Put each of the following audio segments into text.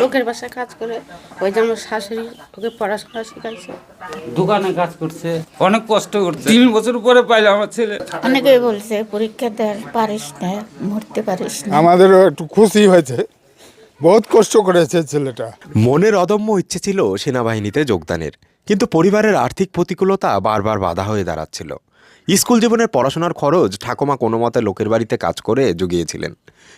লোকের বাসায় কাজ করে। ওই যে আমার শাশুড়ি ওকে পড়াশোনা শিখাইছে। দোকানে কাজ করছে, অনেক কষ্ট করছে। 3 বছর পরে পাইলো আমার ছেলে। অনেকেই বলছে পরীক্ষা দেওয়ার পারিস না, মরতে পারিস না। আমাদেরও একটু খুশি হয়েছে, বহুত কষ্ট করেছে ছেলেটা। মনের অদম্য ইচ্ছে ছিল সেনাবাহিনীতে যোগদানের, কিন্তু পরিবারের আর্থিক প্রতিকূলতা বারবার বাধা হয়ে দাঁড়াচ্ছিল। স্কুল জীবনের পড়াশোনার খরচ ঠাকুমা কোনো মতে লোকের বাড়িতে কাজ করে জুগিয়েছিলেন,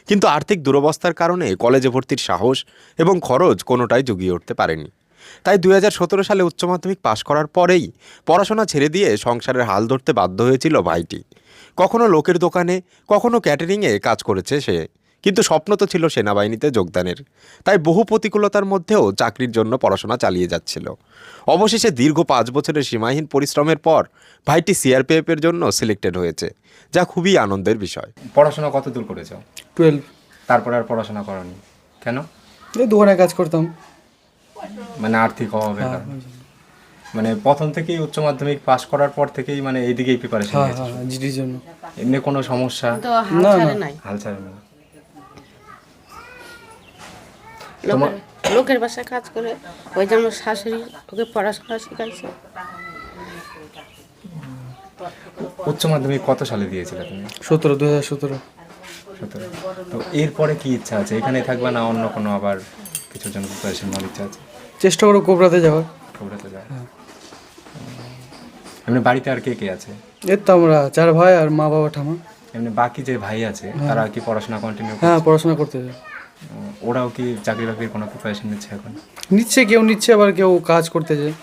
কিন্তু আর্থিক দুরবস্থার কারণে কলেজে ভর্তির সাহস এবং খরচ কোনোটাই জুগিয়ে উঠতে পারেনি। তাই 2017 সালে উচ্চ মাধ্যমিক পাশ করার পরেই পড়াশোনা ছেড়ে দিয়ে সংসারের হাল ধরতে বাধ্য হয়েছিল ভাইটি। কখনো লোকের দোকানে, কখনো ক্যাটারিংয়ে কাজ করেছে সে, কিন্তু স্বপ্ন তো ছিল সেনাবাহিনীতে যোগদানের। তাই বহু প্রতিকূলতার মধ্যেও চাকরির জন্য পড়াশোনা চালিয়ে যাচ্ছিল। অবশেষে দীর্ঘ 5 বছরের সীমাহীন পরিশ্রমের পর ভাইটি সিআরপিএফের জন্য সিলেক্টেড হয়েছে, যা খুবই আনন্দের বিষয়। পড়াশোনা কত দূর করেছো? 12। তারপর আর পড়াশোনা করনি কেন? এই দোকানে কাজ করতাম। মানে আর্থিক অভাবের কারণে? মানে প্রথম থেকেই উচ্চ মাধ্যমিক পাশ করার পর থেকেই মানে এইদিকেই প্রিপারেশন হ্যাঁ নিয়েছো? হ্যাঁ, জিডির জন্য। এমনি কোনো সমস্যা? তো হাল না, ছাড়ে না। নাই। হাল ছাড়েনি? লোকের বাসায় কাজ করে। ওই যে আমার শাশুড়ি ওকে পড়াশোনা শিখাইছে। উচ্চ মাধ্যমিক কত সালে দিয়েছিলে তুমি? 2017। 17। তো এরপরে কি ইচ্ছা আছে? এখানে থাকবে না অন্য কোনো আবার কিছুর জন্য প্রিপারেশন নেওয়ার ইচ্ছা আছে? চেষ্টা করো কোবরাতে যাওয়ার। খবরাতে যায়। এমনি বাড়িতে আর কে কে আছে? এর তো আমরা 4 ভাই আর মা বাবা ঠামা। এমনি বাকি যে ভাই আছে তারা কি পড়াশোনা কন্টিনিউ হ্যাঁ, করছে? পড়াশোনা করতে যায়। ওরাও কি চাকরি বাকরির কোনো প্রিপারেশন নিচ্ছে এখন? নিচ্ছে, কেউ নিচ্ছে আবার কেউ কাজ করতে যায়।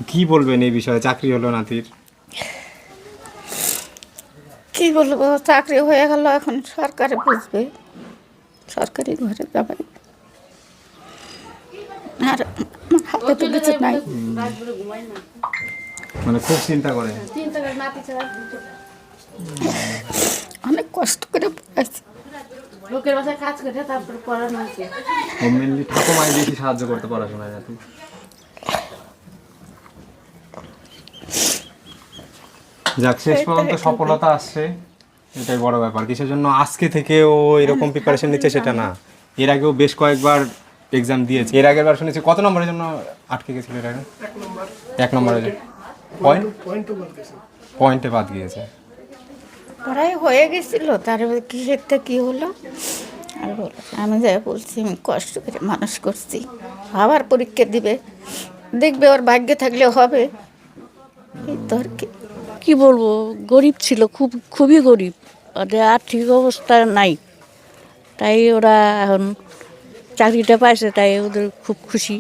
কি বলবেন এই বিষয়ে? চাকরি হলো নাতির, কি বলবো, চাকরি হয়ে গেল, এখন সরকারে বুঝবে, সরকারি ঘরে যাবে। আর আমার হাতে তো কিছু নাই। মানে খুব চিন্তা করে। অনেক কষ্ট করে পড়াইছে। লোকের বাসায় কাজ করে তারপর পড়ানো হয়েছে। মেনলি ঠাকুমাই বেশি সাহায্য করতে পড়াশোনায় নাতি। যাক, শেষ পর্যন্ত সফলতা আসছে, এটাই বড় ব্যাপার। কিসের জন্য আজকে থেকে ও এরকম প্রিপারেশন নিচ্ছে সেটা না, এর আগেও বেশ কয়েকবার এক্সাম দিয়েছে। এর আগের বার শুনেছি কত নম্বরের জন্য আটকে গেছিল এর আগে? 1 নম্বরের জন্য পয়েন্টে বাদ গিয়েছে। পড়াই হয়ে গেছিল, তারপরে কিসের থেকে কী হলো আর বলো। আমি যাই বলছি আমি কষ্ট করে মানুষ করছি, আবার পরীক্ষা দিবে, দেখবে ওর ভাগ্যে থাকলে হবে। এই তো আর কি। কি বলবো, গরিব ছিল, খুবই গরিব, ওদের আর্থিক অবস্থা নাই, তাই ওরা এখন চাকরিটা পাইছে, তাই ওদের খুব খুশি,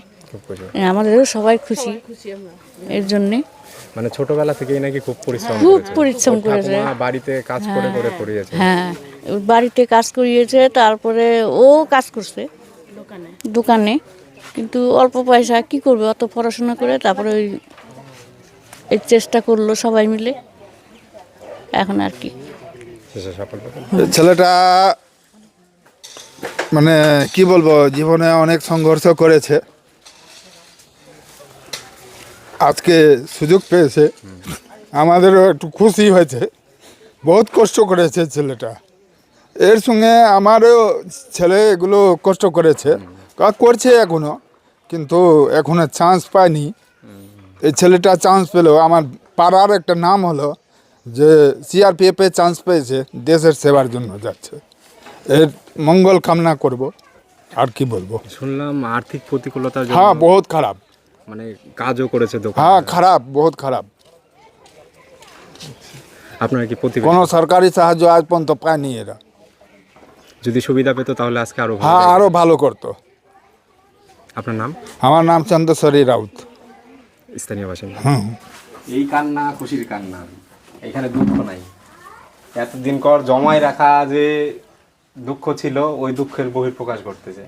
আমাদেরও সবাই খুশি এর জন্যে। মানে ছোটবেলা থেকেই নাকি খুব পরিশ্রম করেছে। বাড়িতে কাজ করে করে পড়িয়েছে। হ্যাঁ, বাড়িতে কাজ করিয়েছে, তারপরে ও কাজ করছে দোকানে, কিন্তু অল্প পয়সা কি করবে, অত পড়াশোনা করে তারপরে ওই এই চেষ্টা করলো সবাই মিলে, এখন আর কি। ছেলেটা মানে কি বলবো, জীবনে অনেক সংঘর্ষ করেছে, আজকে সুযোগ পেয়েছে, আমাদেরও একটু খুশি হয়েছে। বহুত কষ্ট করেছে ছেলেটা, এর সঙ্গে আমারও ছেলে এগুলো কষ্ট করেছে, করছে এখনো, কিন্তু এখনো চান্স পায়নি। এই ছেলেটা চান্স পেলো, আমার পাড়ার একটা নাম হলো যে সিআরপিএফে চান্স পেয়েছে, দেশের সেবার জন্য যাচ্ছে। এর মঙ্গল কামনা করব, আর কি বলবো। শুনলাম আর্থিক প্রতিকূলতার জন্য হ্যাঁ, বহুত খারাপ, মানে কাজও করেছে দোকানে। হ্যাঁ খারাপ, বহুত খারাপ। আপনার কি প্রতিবেশী? কোনো সরকারি সাহায্য আজ পর্যন্ত পায়নি এরা। যদি সুবিধা পেতো তাহলে আজকে আরো ভালো হ্যাঁ, হতো। আরও ভালো করতো। আপনার নাম? আমার নাম চন্দ্রেশ্বরী রাউত, স্থানীয় বাসিন্দা। হুম। এই কান্না খুশির কান্না, এখানে দুঃখ নাই। এতদিন পর জমায় রাখা যে দুঃখ ছিল, ওই দুঃখের বহিঃপ্রকাশ ঘটতেছে।